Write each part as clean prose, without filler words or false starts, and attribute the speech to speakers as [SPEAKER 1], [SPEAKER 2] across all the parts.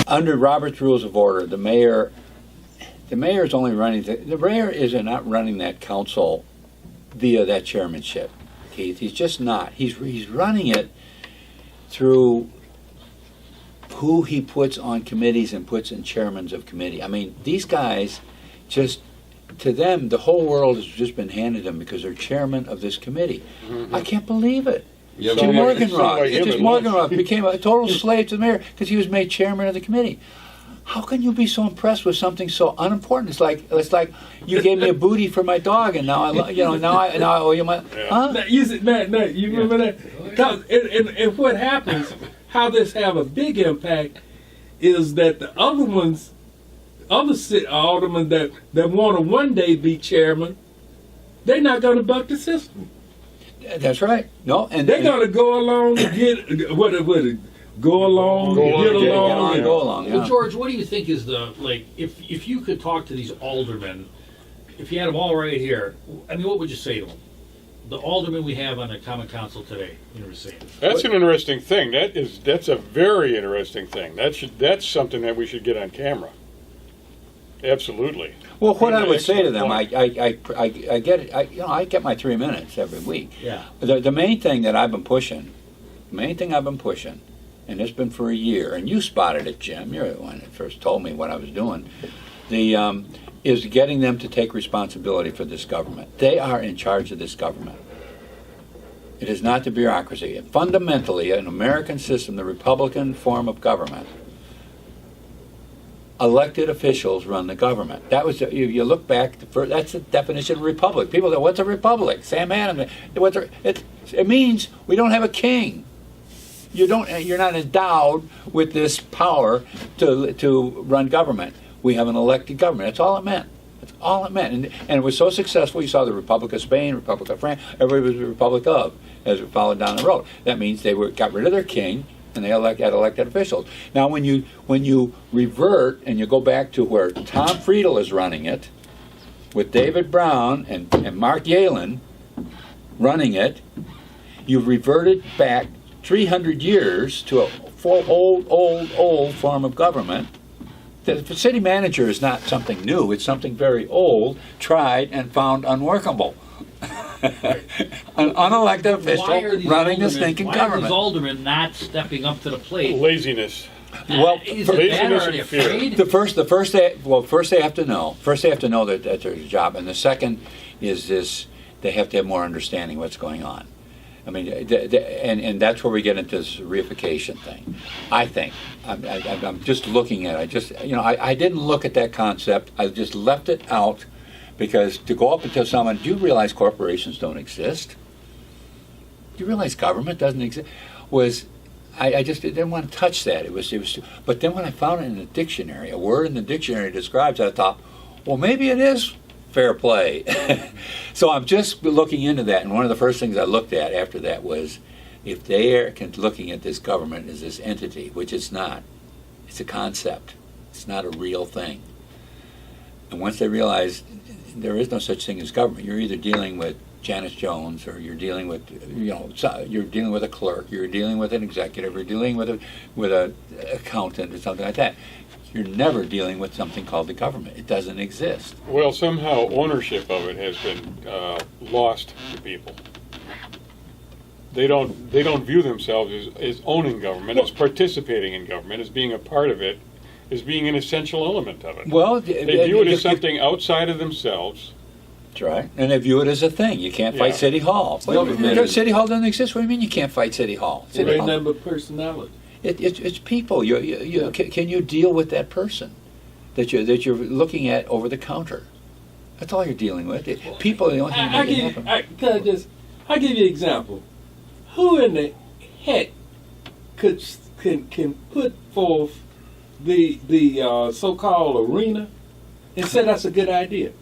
[SPEAKER 1] Under Robert's Rules of Order, the mayor is only running, the mayor is not running that council via that chairmanship, Keith. He's just not. He's running it through who he puts on committees and puts in chairmans of committee. I mean, these guys just, to them, the whole world has just been handed them because they're chairman of this committee.
[SPEAKER 2] Mm-hmm.
[SPEAKER 1] I can't believe it.
[SPEAKER 2] Yeah,
[SPEAKER 1] Jim Morgenroth became a total slave to the mayor because he was made chairman of the committee. How can you be so impressed with something so unimportant? It's like you gave me a booty for my dog, and now I owe you my. Huh?
[SPEAKER 3] Now, you remember that? 'Cause and what happens? How this have a big impact is that the other ones, aldermen that want to one day be chairman, they're not going to buck the system.
[SPEAKER 1] That's right. No, and
[SPEAKER 3] they're going to go along and get what go along, get along.
[SPEAKER 1] Yeah.
[SPEAKER 4] Well, George, what do you think is if you could talk to these aldermen, if you had them all right here, I mean, what would you say to them? The aldermen we have on the Common Council today in Racine.
[SPEAKER 2] That's an interesting thing. That's a very interesting thing. That's something that we should get on camera. Absolutely.
[SPEAKER 1] Well, what I would say to them, I get it. I get my 3 minutes every week.
[SPEAKER 4] Yeah.
[SPEAKER 1] The main thing that I've been pushing, and it's been for a year, and you spotted it, Jim. You're the one that first told me what I was doing. Is getting them to take responsibility for this government. They are in charge of this government. It is not the bureaucracy. Fundamentally, an American system, the Republican form of government, elected officials run the government. That was you look back. That's the definition of republic. People say, "What's a republic?" Sam Adams. It means we don't have a king. You're not endowed with this power to run government. We have an elected government. That's all it meant. That's all it meant. And it was so successful. You saw the Republic of Spain, Republic of France. Everybody was the Republic of as it followed down the road. That means they got rid of their king and they had elected officials. Now, when you revert and you go back to where Tom Friedel is running it, with David Brown and Mark Yalen running it, you've reverted back 300 years to a old form of government. The city manager is not something new. It's something very old, tried, and found unworkable. An unelected official running the stinking government.
[SPEAKER 4] Why are these aldermen not stepping up to the plate?
[SPEAKER 2] Laziness.
[SPEAKER 1] Well,
[SPEAKER 4] is it that, or are they afraid?
[SPEAKER 1] First they have to know. First, they have to know that there's a job, and the second is this: they have to have more understanding of what's going on. I mean, and that's where we get into this reification thing. I think I'm just looking at it. I didn't look at that concept. I just left it out because to go up and tell someone, do you realize corporations don't exist? Do you realize government doesn't exist? I just didn't want to touch that. It was. But then when I found it in the dictionary, a word in the dictionary describes it, I thought, well, maybe it is fair play. So I'm just looking into that, and one of the first things I looked at after that was if they are looking at this government as this entity, which it's not. It's a concept. It's not a real thing. And once they realize there is no such thing as government, you're either dealing with Janice Jones, or you're dealing with you're dealing with a clerk, you're dealing with an executive, you're dealing with a accountant or something like that. You're never dealing with something called the government. It doesn't exist.
[SPEAKER 2] Well, somehow ownership of it has been lost to people. They don't view themselves as owning government, as participating in government, as being a part of it, as being an essential element of it.
[SPEAKER 1] Well,
[SPEAKER 2] they view it as something outside of themselves.
[SPEAKER 1] That's right. And they view it as a thing. You can't fight City Hall. City Hall doesn't exist. What do you mean you can't fight City Hall?
[SPEAKER 3] It ain't nothing but personality.
[SPEAKER 1] It's people. Can you deal with that person that you're looking at over the counter? That's all you're dealing with. People are the only thing that can happen.
[SPEAKER 3] I'll give you an example. Who in the heck can put forth the so-called arena and say that's a good idea?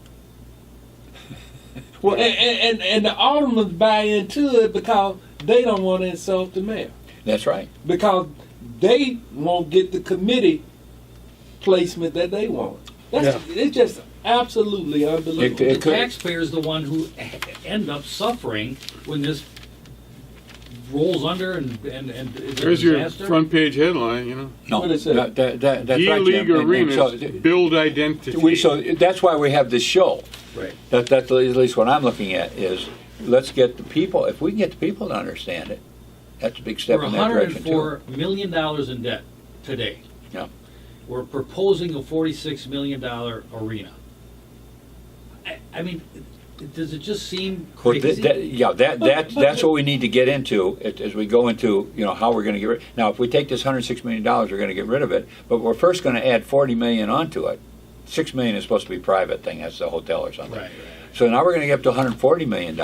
[SPEAKER 3] Well, and the aldermen buy into it because they don't want to insult the mayor.
[SPEAKER 1] That's right.
[SPEAKER 3] Because they won't get the committee placement that they want. It's just absolutely unbelievable.
[SPEAKER 4] The taxpayer is the one who end up suffering when this rolls under and is a
[SPEAKER 2] There's your
[SPEAKER 4] disaster?
[SPEAKER 2] front page headline, you know.
[SPEAKER 1] No,
[SPEAKER 3] What is that?
[SPEAKER 1] that's right,
[SPEAKER 2] D-League
[SPEAKER 1] Jim. And
[SPEAKER 2] arenas
[SPEAKER 1] so-
[SPEAKER 2] build identity.
[SPEAKER 1] So that's why we have this show.
[SPEAKER 4] Right.
[SPEAKER 1] That's at least what I'm looking at is let's get the people. If we can get the people to understand it, that's a big step
[SPEAKER 4] We're
[SPEAKER 1] in that direction too.
[SPEAKER 4] $104 million in debt today.
[SPEAKER 1] Yeah.
[SPEAKER 4] We're proposing a $46 million arena. I mean, does it just seem
[SPEAKER 1] Well,
[SPEAKER 4] crazy?
[SPEAKER 1] that's what we need to get into as we go into how we're going to get rid. Now, if we take this $106 million, we're going to get rid of it. But we're first going to add $40 million onto it. $6 million is supposed to be private thing. That's the hotel or something.
[SPEAKER 4] Right.
[SPEAKER 1] So now we're going to get up to $140 million.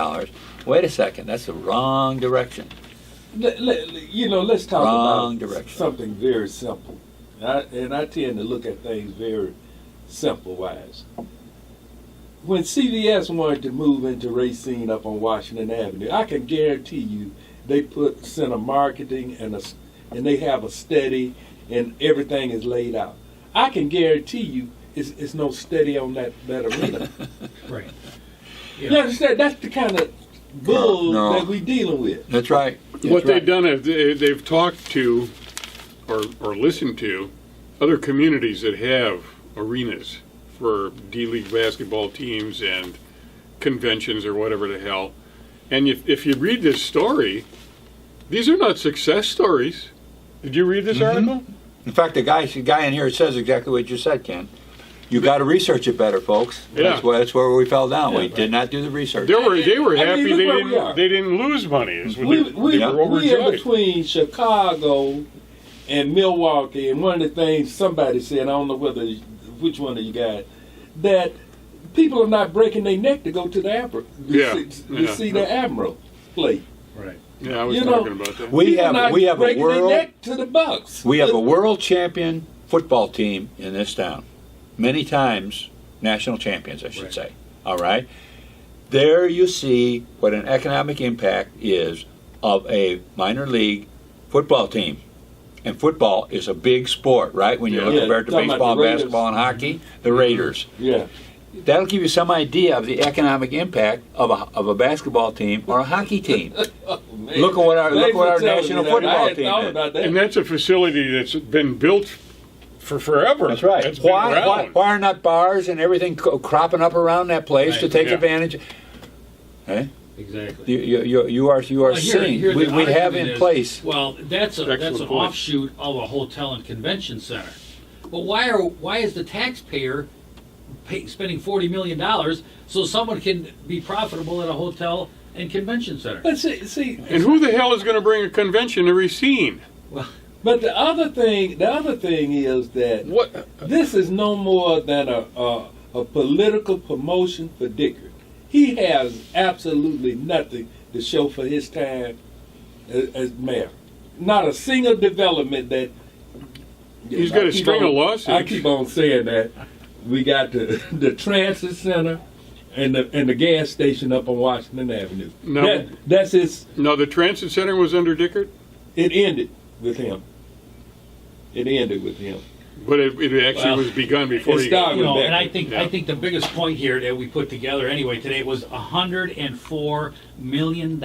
[SPEAKER 1] Wait a second, that's the wrong direction.
[SPEAKER 3] Let's talk
[SPEAKER 1] Wrong
[SPEAKER 3] about
[SPEAKER 1] direction.
[SPEAKER 3] something very simple. And I tend to look at things very simple-wise. When CVS wanted to move into Racine up on Washington Avenue, I can guarantee you they put center marketing and they have a study and everything is laid out. I can guarantee you it's no study on that arena.
[SPEAKER 4] Right.
[SPEAKER 3] You understand? That's the kind of bull
[SPEAKER 1] No.
[SPEAKER 3] that we dealing with.
[SPEAKER 1] That's right. That's
[SPEAKER 2] What
[SPEAKER 1] right.
[SPEAKER 2] they've done is they've talked to or listened to other communities that have arenas for D-League basketball teams and conventions or whatever the hell. And if you read this story, these are not success stories. Did you read this article?
[SPEAKER 1] In fact, the guy in here says exactly what you said, Ken. You got to research it better, folks.
[SPEAKER 2] Yeah.
[SPEAKER 1] That's where we fell down.
[SPEAKER 3] Yeah,
[SPEAKER 1] we
[SPEAKER 3] right.
[SPEAKER 1] did not do the research.
[SPEAKER 2] They were
[SPEAKER 3] I
[SPEAKER 2] happy
[SPEAKER 3] mean, look where we are.
[SPEAKER 2] they didn't lose money. Is what
[SPEAKER 3] We
[SPEAKER 2] they were
[SPEAKER 3] in
[SPEAKER 2] overjoyed.
[SPEAKER 3] between Chicago and Milwaukee, and one of the things somebody said, I don't know which one of you guys, that people are not breaking their neck to go to the Admiral, to see the Admiral play.
[SPEAKER 4] Right.
[SPEAKER 2] Yeah, I was
[SPEAKER 3] You
[SPEAKER 2] talking
[SPEAKER 3] know,
[SPEAKER 2] about that.
[SPEAKER 1] We
[SPEAKER 3] People
[SPEAKER 1] have
[SPEAKER 3] not
[SPEAKER 1] a
[SPEAKER 3] breaking their
[SPEAKER 1] world
[SPEAKER 3] neck to the Bucks.
[SPEAKER 1] we have a world champion football team in this town. Many times national champions, I should
[SPEAKER 4] Right.
[SPEAKER 1] say. All right. There you see what an economic impact is of a minor league football team. And football is a big sport, right? When you
[SPEAKER 2] Yeah.
[SPEAKER 1] look
[SPEAKER 3] Yeah,
[SPEAKER 1] compared to
[SPEAKER 3] talking about
[SPEAKER 1] baseball,
[SPEAKER 3] the Raiders.
[SPEAKER 1] basketball, and hockey, the Raiders.
[SPEAKER 3] Yeah.
[SPEAKER 1] That'll give you some idea of the economic impact of a basketball team or a hockey team.
[SPEAKER 3] Man.
[SPEAKER 1] Look at what our
[SPEAKER 3] Thanks for telling
[SPEAKER 1] national
[SPEAKER 3] me that.
[SPEAKER 1] football
[SPEAKER 3] I hadn't
[SPEAKER 1] team
[SPEAKER 3] thought
[SPEAKER 1] is.
[SPEAKER 3] about that.
[SPEAKER 2] And that's a facility that's been built for forever.
[SPEAKER 1] That's right.
[SPEAKER 2] That's been around.
[SPEAKER 1] Why are not bars and everything cropping up around that place to
[SPEAKER 4] Right.
[SPEAKER 1] take
[SPEAKER 2] Yeah.
[SPEAKER 1] advantage? Eh?
[SPEAKER 4] Exactly.
[SPEAKER 1] You are
[SPEAKER 4] Well,
[SPEAKER 1] seeing.
[SPEAKER 4] here
[SPEAKER 1] We
[SPEAKER 4] the
[SPEAKER 1] have
[SPEAKER 4] argument
[SPEAKER 1] in
[SPEAKER 4] is,
[SPEAKER 1] place.
[SPEAKER 4] Well, that's an
[SPEAKER 2] Excellent point.
[SPEAKER 4] offshoot of a hotel and convention center. But why is the taxpayer spending $40 million so someone can be profitable at a hotel and convention center?
[SPEAKER 3] But see,
[SPEAKER 2] And who the hell is going to bring a convention to Racine?
[SPEAKER 3] but the other thing is that
[SPEAKER 2] What?
[SPEAKER 3] this is no more than a political promotion for Dickert. He has absolutely nothing to show for his time as mayor. Not a single development that.
[SPEAKER 2] He's got a string of lawsuits.
[SPEAKER 3] I keep on saying that. We got the transit center and the gas station up on Washington Avenue.
[SPEAKER 2] No.
[SPEAKER 3] That's his.
[SPEAKER 2] No, the transit center was under Dickert,
[SPEAKER 3] It ended with him.
[SPEAKER 2] but it actually
[SPEAKER 4] Well,
[SPEAKER 2] was begun before
[SPEAKER 3] it
[SPEAKER 2] he got.
[SPEAKER 3] started.
[SPEAKER 4] You know,
[SPEAKER 3] back.
[SPEAKER 4] and I think
[SPEAKER 2] Yeah.
[SPEAKER 4] the biggest point here that we put together anyway today was $104 million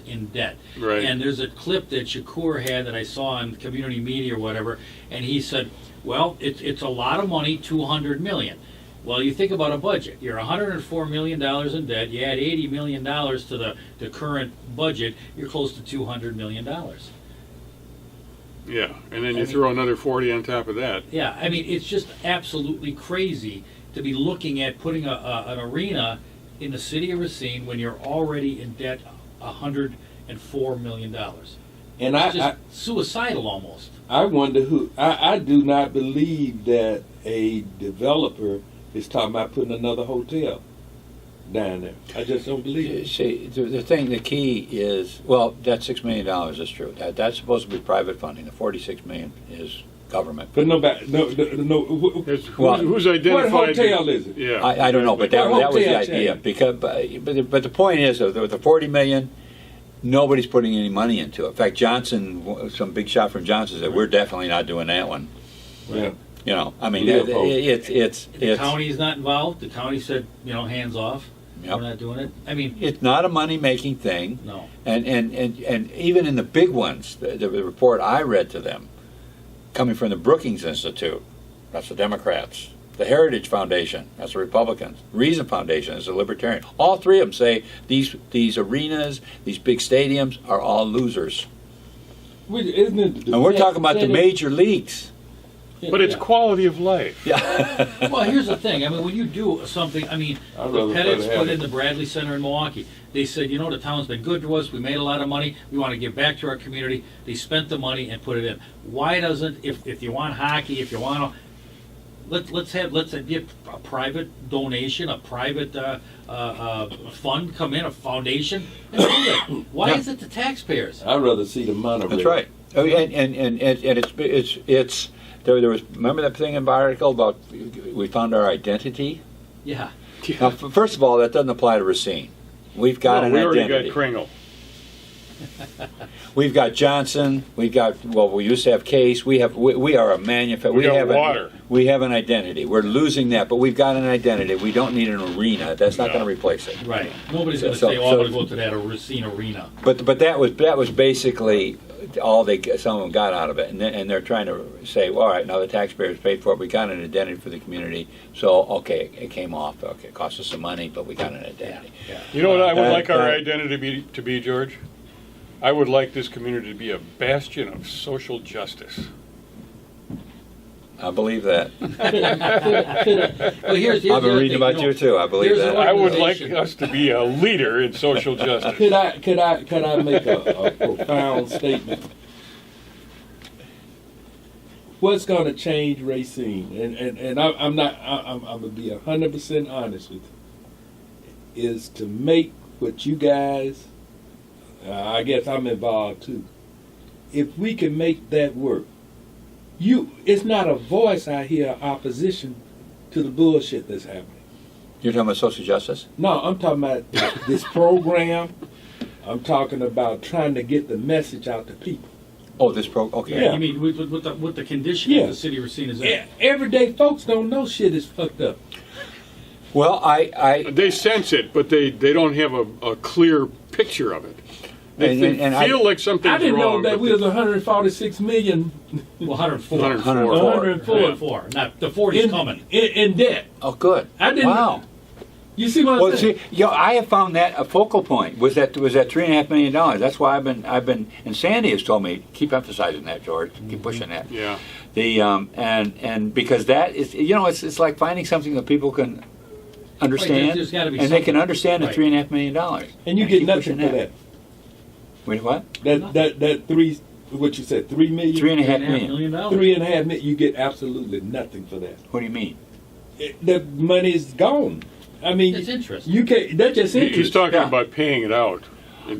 [SPEAKER 4] in debt.
[SPEAKER 2] Right.
[SPEAKER 4] And there's a clip that Shakur had that I saw on community media or whatever, and he said, "Well, it's a lot of money, $200 million." Well, you think about a budget. You're $104 million in debt. You add $80 million to the current budget. You're close to $200 million.
[SPEAKER 2] Yeah, and then you
[SPEAKER 4] I mean-
[SPEAKER 2] throw another 40 on top of that.
[SPEAKER 4] Yeah, I mean, it's just absolutely crazy to be looking at putting an arena in the city of Racine when you're already in debt $104 million.
[SPEAKER 3] And
[SPEAKER 4] It's just suicidal almost.
[SPEAKER 3] I wonder who. I do not believe that a developer is talking about putting another hotel down there. I just don't believe it.
[SPEAKER 1] See, the key is, well, that $6 million is true. That's supposed to be private funding. The $46 million is government.
[SPEAKER 3] But nobody, no.
[SPEAKER 2] Who's
[SPEAKER 3] What
[SPEAKER 2] identified?
[SPEAKER 3] hotel is it?
[SPEAKER 2] Yeah,
[SPEAKER 1] I don't know, but that
[SPEAKER 3] What
[SPEAKER 1] was the
[SPEAKER 3] hotel
[SPEAKER 1] idea.
[SPEAKER 3] chain?
[SPEAKER 1] Because, but the point is, the $40 million, nobody's putting any money into it. In fact, Johnson, some big shot from Johnson said, we're definitely not doing that one.
[SPEAKER 3] Yeah.
[SPEAKER 1] You know, I mean,
[SPEAKER 3] Leopold.
[SPEAKER 1] it's
[SPEAKER 4] The county's not involved. The county said, hands off.
[SPEAKER 1] Yep.
[SPEAKER 4] We're not doing it. I mean,
[SPEAKER 1] It's not a money-making thing.
[SPEAKER 4] no.
[SPEAKER 1] And even in the big ones, the report I read to them, coming from the Brookings Institute, that's the Democrats. The Heritage Foundation, that's the Republicans. Reason Foundation is the Libertarian. All three of them say these arenas, these big stadiums are all losers.
[SPEAKER 3] Isn't it
[SPEAKER 1] And we're talking about the major leagues.
[SPEAKER 2] But it's quality of life.
[SPEAKER 4] Well, here's the thing. I mean, when you do something, I mean,
[SPEAKER 2] I'd
[SPEAKER 4] the
[SPEAKER 2] rather
[SPEAKER 4] Pettits
[SPEAKER 2] have
[SPEAKER 4] put
[SPEAKER 2] it.
[SPEAKER 4] in the Bradley Center in Milwaukee. They said, you know, the town's been good to us. We made a lot of money. We want to give back to our community. They spent the money and put it in. Why doesn't, if you want hockey, if you want to, let's get a private donation, a private fund come in, a foundation, and do it. Why is it the taxpayers?
[SPEAKER 5] I'd rather see the monorail.
[SPEAKER 1] That's right. Oh, and it's there was, remember that thing in the article about we found our identity?
[SPEAKER 4] Yeah.
[SPEAKER 1] Now, first of all, that doesn't apply to Racine. We've got an
[SPEAKER 2] We already
[SPEAKER 1] identity.
[SPEAKER 2] got Kringle.
[SPEAKER 1] We've got Johnson. We've got, well, we used to have Case. We are a manufacturer.
[SPEAKER 2] We got water.
[SPEAKER 1] We have an identity. We're losing that, but we've got an identity. We don't need an arena. That's not
[SPEAKER 2] No.
[SPEAKER 1] going to replace it.
[SPEAKER 4] Right. Nobody's going to
[SPEAKER 1] So-
[SPEAKER 4] say, oh,
[SPEAKER 1] so-
[SPEAKER 4] I'm going to go to that Racine arena.
[SPEAKER 1] But that was basically all some of them got out of it, and they're trying to say, well, all right, now the taxpayers paid for it. We got an identity for the community, so okay, it came off. Okay, it cost us some money, but we got an identity.
[SPEAKER 4] Yeah.
[SPEAKER 2] You know what I would
[SPEAKER 1] That-
[SPEAKER 2] like our
[SPEAKER 1] that-
[SPEAKER 2] identity to be, George? I would like this community to be a bastion of social justice.
[SPEAKER 1] I believe that.
[SPEAKER 4] Well, here's the
[SPEAKER 1] I've been
[SPEAKER 4] other
[SPEAKER 1] reading
[SPEAKER 4] thing,
[SPEAKER 1] about you too. I believe
[SPEAKER 4] here's
[SPEAKER 1] that.
[SPEAKER 4] the
[SPEAKER 2] I would like
[SPEAKER 4] Organization.
[SPEAKER 2] us to be a leader in social justice.
[SPEAKER 3] Could I make a profound statement? What's going to change Racine? And I'm gonna be 100% honest with you. Is to make what you guys, I guess I'm involved too. If we can make that work, it's not a voice I hear opposition to the bullshit that's happening.
[SPEAKER 1] You're talking about social justice?
[SPEAKER 3] No, I'm talking about this program. I'm talking about trying to get the message out to people.
[SPEAKER 1] Oh, this okay.
[SPEAKER 4] Yeah, you mean with the condition
[SPEAKER 3] Yeah.
[SPEAKER 4] the city of Racine is in?
[SPEAKER 3] Yeah, everyday folks don't know shit is fucked up.
[SPEAKER 1] Well, I
[SPEAKER 2] They sense it, but they don't have a clear picture of it. They
[SPEAKER 1] And I-
[SPEAKER 2] feel like something's
[SPEAKER 3] I didn't
[SPEAKER 2] wrong.
[SPEAKER 3] know that
[SPEAKER 2] but
[SPEAKER 3] we was 146 million
[SPEAKER 4] Well, 104.
[SPEAKER 2] 104.
[SPEAKER 3] 104
[SPEAKER 4] Not the 40's coming.
[SPEAKER 3] in debt.
[SPEAKER 1] oh, good.
[SPEAKER 3] I didn't-
[SPEAKER 1] Wow.
[SPEAKER 3] You see what I'm
[SPEAKER 1] Well,
[SPEAKER 3] saying?
[SPEAKER 1] see, I have found that a focal point was that $3.5 million. That's why I've been, and Sandy has told me keep emphasizing that, George, keep pushing that.
[SPEAKER 2] Yeah.
[SPEAKER 1] The and because that is, it's like finding something that people can understand,
[SPEAKER 4] there's gotta be
[SPEAKER 1] and they can
[SPEAKER 4] something.
[SPEAKER 1] understand the
[SPEAKER 4] Right.
[SPEAKER 1] $3.5 million.
[SPEAKER 3] And you get
[SPEAKER 1] keep
[SPEAKER 3] nothing
[SPEAKER 1] pushing
[SPEAKER 3] for that.
[SPEAKER 1] Wait, what?
[SPEAKER 3] That three, what you said, 3 million?
[SPEAKER 1] $3.5
[SPEAKER 4] $3.5
[SPEAKER 1] million.
[SPEAKER 4] million.
[SPEAKER 3] $3.5 million. You get absolutely nothing for that.
[SPEAKER 1] What do you mean?
[SPEAKER 3] The money's gone. I mean,
[SPEAKER 4] It's interest.
[SPEAKER 3] you can't. That's just interest.
[SPEAKER 2] He's talking
[SPEAKER 1] Yeah.
[SPEAKER 2] about paying it out.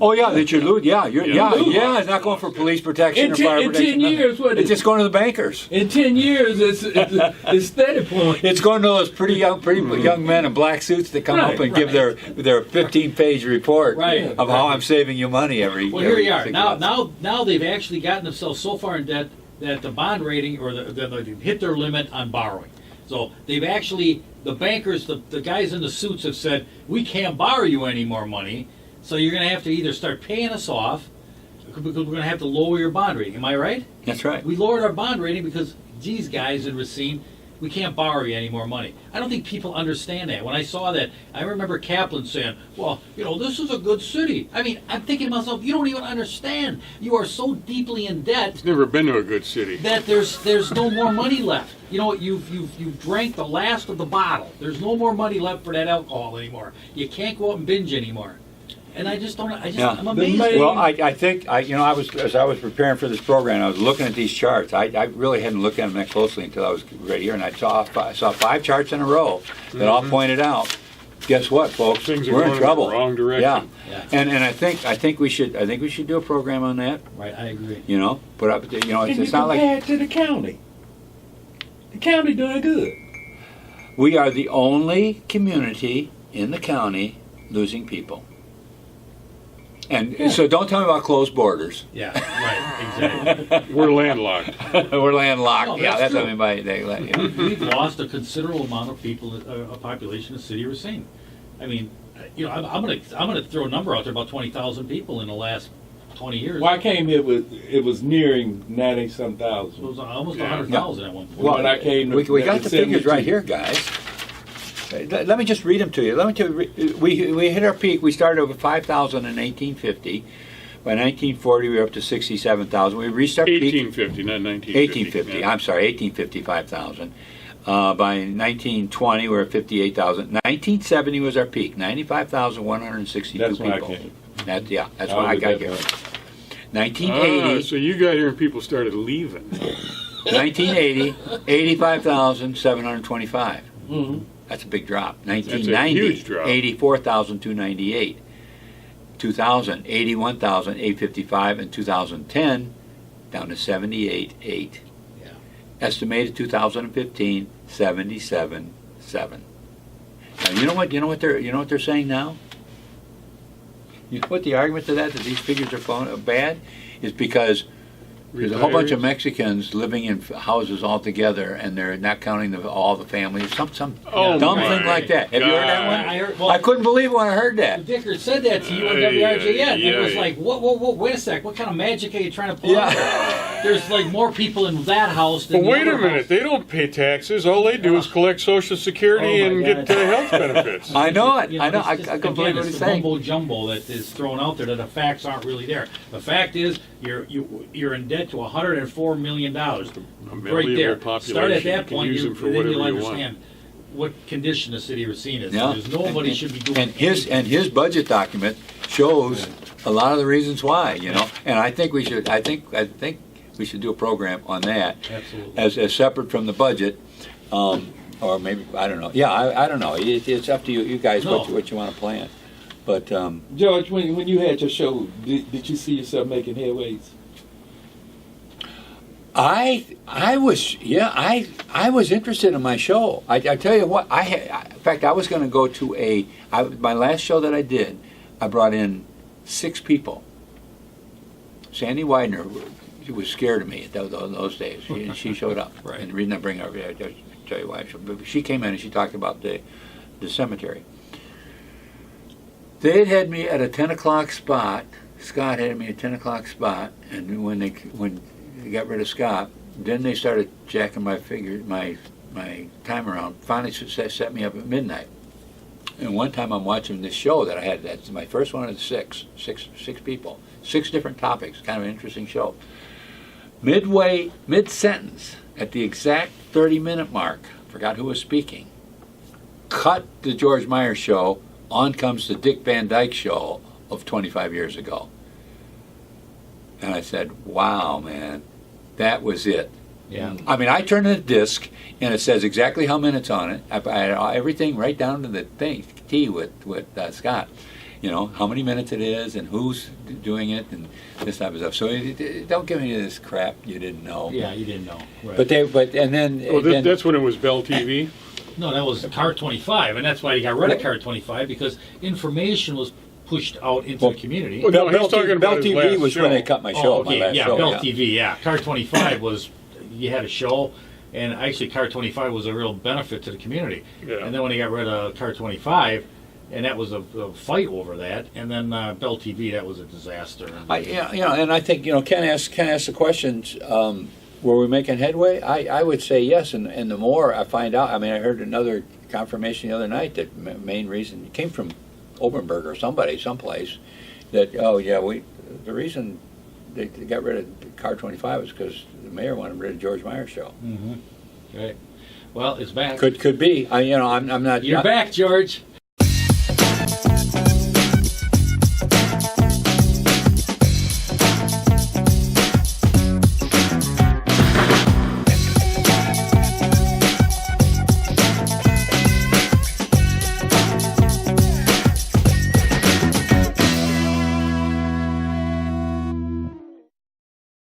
[SPEAKER 1] Oh yeah, that you lose. Yeah,
[SPEAKER 2] Yeah.
[SPEAKER 1] It's not going for police protection
[SPEAKER 3] In
[SPEAKER 1] or
[SPEAKER 3] 10
[SPEAKER 1] fire
[SPEAKER 3] in
[SPEAKER 1] protection.
[SPEAKER 3] 10
[SPEAKER 1] nothing.
[SPEAKER 3] years, what
[SPEAKER 1] It's
[SPEAKER 3] is-
[SPEAKER 1] just going to the bankers.
[SPEAKER 3] In 10 years, it's steady point.
[SPEAKER 1] It's going to those pretty young men in black suits that come up
[SPEAKER 3] Right,
[SPEAKER 1] and give their 15-page report
[SPEAKER 4] Right.
[SPEAKER 1] of how I'm saving you money every.
[SPEAKER 4] Well, here
[SPEAKER 1] every
[SPEAKER 4] you are.
[SPEAKER 1] 6
[SPEAKER 4] Now,
[SPEAKER 1] months.
[SPEAKER 4] now they've actually gotten themselves so far in debt that the bond rating or they've hit their limit on borrowing. So they've actually, the bankers, the guys in the suits have said, we can't borrow you any more money, so you're going to have to either start paying us off, because we're going to have to lower your bond rating. Am I right?
[SPEAKER 1] That's right.
[SPEAKER 4] We lowered our bond rating because these guys in Racine, we can't borrow you any more money. I don't think people understand that. When I saw that, I remember Kaplan saying, well, this is a good city. I mean, I'm thinking to myself, you don't even understand. You are so deeply in debt
[SPEAKER 2] He's never been to a good city.
[SPEAKER 4] that there's no more money left. You've drank the last of the bottle. There's no more money left for that alcohol anymore. You can't go out and binge anymore. And I'm amazed.
[SPEAKER 1] Well, I think as I was preparing for this program, I was looking at these charts. I really hadn't looked at them that closely until I was right here, and I saw 5 charts in a row that all pointed out. Guess what, folks?
[SPEAKER 2] Things are
[SPEAKER 1] We're
[SPEAKER 2] going
[SPEAKER 1] in
[SPEAKER 2] in
[SPEAKER 1] trouble.
[SPEAKER 2] the wrong direction.
[SPEAKER 1] Yeah, and I think we should do a program on that.
[SPEAKER 4] Right, I agree.
[SPEAKER 1] Put up.
[SPEAKER 3] And you
[SPEAKER 1] It's not like
[SPEAKER 3] compare it to the county. The county doing good.
[SPEAKER 1] we are the only community in the county losing people. And so don't tell me about closed borders.
[SPEAKER 4] Yeah, right, exactly.
[SPEAKER 2] We're landlocked.
[SPEAKER 1] We're landlocked.
[SPEAKER 4] No,
[SPEAKER 1] Yeah,
[SPEAKER 4] that's
[SPEAKER 1] that's what I
[SPEAKER 4] true.
[SPEAKER 1] mean by they let you.
[SPEAKER 4] We've lost a considerable amount of people, a population in the city of Racine. I mean, I'm gonna throw a number out there, about 20,000 people in the last 20 years.
[SPEAKER 3] Well, I came here it was nearing 90-some
[SPEAKER 4] It
[SPEAKER 3] thousand.
[SPEAKER 4] was almost 100,000 at one point.
[SPEAKER 3] Well, when I came,
[SPEAKER 1] we got the figures
[SPEAKER 3] 72.
[SPEAKER 1] right here, guys. Let me just read them to you. We hit our peak. We started with 5,000 in 1850. By 1940, we were up to 67,000. We reached our peak.
[SPEAKER 2] 1850, not 1950.
[SPEAKER 1] 1850.
[SPEAKER 2] Yeah.
[SPEAKER 1] I'm sorry, 1850, 5,000. By 1920, we were at 58,000. 1970 was our peak, 95,162
[SPEAKER 3] That's
[SPEAKER 1] people.
[SPEAKER 3] when I came.
[SPEAKER 1] That's
[SPEAKER 3] I
[SPEAKER 1] when I
[SPEAKER 3] was
[SPEAKER 1] got
[SPEAKER 3] at
[SPEAKER 1] here.
[SPEAKER 3] that.
[SPEAKER 1] 1980,
[SPEAKER 2] So you got here and people started leaving.
[SPEAKER 1] 1980, 85,725.
[SPEAKER 3] Mhm.
[SPEAKER 1] That's a big drop.
[SPEAKER 2] a
[SPEAKER 1] 1990,
[SPEAKER 2] huge drop.
[SPEAKER 1] 84,298. 2000, 81,855. And 2010, down to 78,8.
[SPEAKER 4] Yeah.
[SPEAKER 1] Estimated 2015, 77,7. Now you know what they're saying now? You know what the argument to that these figures are bad is because there's a whole bunch of Mexicans living in houses all together, and they're not counting all the families. Some
[SPEAKER 2] Oh
[SPEAKER 1] dumb
[SPEAKER 2] my
[SPEAKER 1] thing like that. Have you heard that one?
[SPEAKER 4] I heard,
[SPEAKER 1] I couldn't believe it when I heard that.
[SPEAKER 4] Dicker said that to you on WRJN, and it was like, whoa, wait a sec, what kind of magic are you trying to pull out? There's like more people in that house than
[SPEAKER 2] But wait
[SPEAKER 4] the
[SPEAKER 2] a
[SPEAKER 4] other
[SPEAKER 2] minute,
[SPEAKER 4] house.
[SPEAKER 2] they don't pay taxes. All they do is collect Social Security
[SPEAKER 3] Oh my
[SPEAKER 2] and get
[SPEAKER 3] God.
[SPEAKER 2] health benefits.
[SPEAKER 1] I know it.
[SPEAKER 4] You
[SPEAKER 1] I know.
[SPEAKER 4] it's just,
[SPEAKER 1] I can
[SPEAKER 4] again,
[SPEAKER 1] believe what
[SPEAKER 4] it's
[SPEAKER 1] he's
[SPEAKER 4] the
[SPEAKER 1] saying.
[SPEAKER 4] mumbo jumbo that is thrown out there that the facts aren't really there. The fact is, you're in debt to $104 million.
[SPEAKER 2] A
[SPEAKER 4] Right
[SPEAKER 2] valuable
[SPEAKER 4] there.
[SPEAKER 2] population.
[SPEAKER 4] Start at
[SPEAKER 2] You
[SPEAKER 4] that
[SPEAKER 2] can
[SPEAKER 4] point,
[SPEAKER 2] use
[SPEAKER 4] you,
[SPEAKER 2] them for
[SPEAKER 4] then
[SPEAKER 2] whatever
[SPEAKER 4] you'll
[SPEAKER 2] you want.
[SPEAKER 4] understand what condition the city of Racine is.
[SPEAKER 1] Yeah.
[SPEAKER 4] There's nobody should be doing
[SPEAKER 1] And his budget document shows a lot of the reasons why. And I think we should. I think we should do a program on that
[SPEAKER 4] Absolutely.
[SPEAKER 1] as separate from the budget. Or maybe I don't know. Yeah, I don't know. It's up to you guys
[SPEAKER 4] No.
[SPEAKER 1] what you want to plan. But
[SPEAKER 3] George, when you had your show, did you see yourself making headways?
[SPEAKER 1] I was interested in my show. I tell you what, in fact I was going to go to my last show that I did. I brought in 6 people. Sandy Widener, she was scared of me in those days. She showed up.
[SPEAKER 4] Right.
[SPEAKER 1] And the reason I bring her up, I'll tell you why. She came in and she talked about the cemetery. They had me at a 10 o'clock spot. Scott had me at 10 o'clock spot, and when they got rid of Scott, then they started jacking my time around. Finally set me up at midnight. And one time I'm watching this show that I had, that's my first one of six people, 6 different topics, kind of an interesting show. Mid-sentence, at the exact 30-minute mark, forgot who was speaking, cut the George Meyers show, on comes the Dick Van Dyke show of 25 years ago. And I said, wow, man, that was it.
[SPEAKER 4] Yeah.
[SPEAKER 1] I mean, I turned the disc, and it says exactly how minutes on it. I had everything right down to the T with Scott. How many minutes it is, and who's doing it, and this type of stuff. So don't give me this crap you didn't know.
[SPEAKER 4] Yeah, you didn't know. Right.
[SPEAKER 2] That's when it was Bell TV.
[SPEAKER 4] No, that was Car 25, and that's why you got rid of Car 25, because information was pushed out into the community.
[SPEAKER 2] Well, no, he's talking about his
[SPEAKER 1] TV
[SPEAKER 2] last
[SPEAKER 1] was
[SPEAKER 2] show.
[SPEAKER 1] when they cut my show. My last show.
[SPEAKER 4] Bell TV, yeah. Car 25 was, you had a show, and actually Car 25 was a real benefit to the community.
[SPEAKER 2] Yeah.
[SPEAKER 4] And then when they got rid of Car 25, and that was a fight over that, and then Bell TV, that was a disaster.
[SPEAKER 1] And I think Ken asked the questions. Were we making headway? I would say yes, and the more I find out, I mean, I heard another confirmation the other night that main reason it came from Oberberg or someplace, that the reason they got rid of Car 25 was because the mayor wanted rid of George Meyers show.
[SPEAKER 4] Mm-hmm. Right. Well, it's back.
[SPEAKER 1] Could be. I'm not.
[SPEAKER 4] You're back, George.